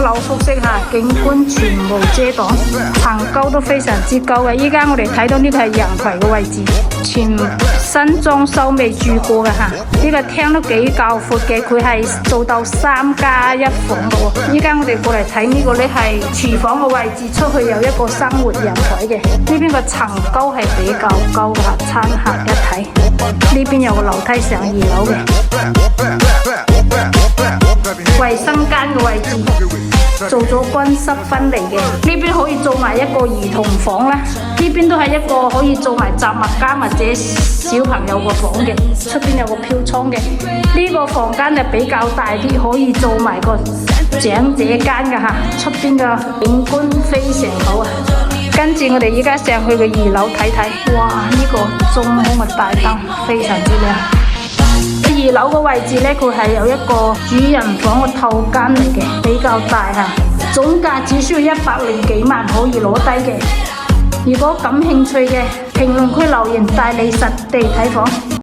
樓複式吓，景觀全無遮擋，層高都非常之高嘅。依家我哋睇到呢個係陽台嘅位置，全新裝修未住過嘅吓。呢個廳都幾夠闊嘅，佢係做到3+1房嘅喎。依家我哋過嚟睇呢個呢係廚房嘅位置，出去有一個生活陽台嘅。呢邊個層高係比較高嘅，參考一睇。呢邊有個樓梯上2樓嘅。衛生間嘅位置做咗乾濕分離嘅，呢邊可以做埋一個兒童房啦，呢邊都係一個可以做埋雜物間或者小朋友個房嘅，出邊有個飄窗嘅，呢個房間就比較大啲，可以做埋個長者間嘅吓，出邊嘅景觀非常好啊！跟住我哋依家上去嘅2樓睇睇，哇！呢個中空嘅大燈非常之靚。2樓個位置呢，佢係有一個主人房嘅套間嚟嘅，比較大吓，總價只需要100幾萬可以攞低嘅。如果感興趣嘅，評論區留言帶你實地睇房。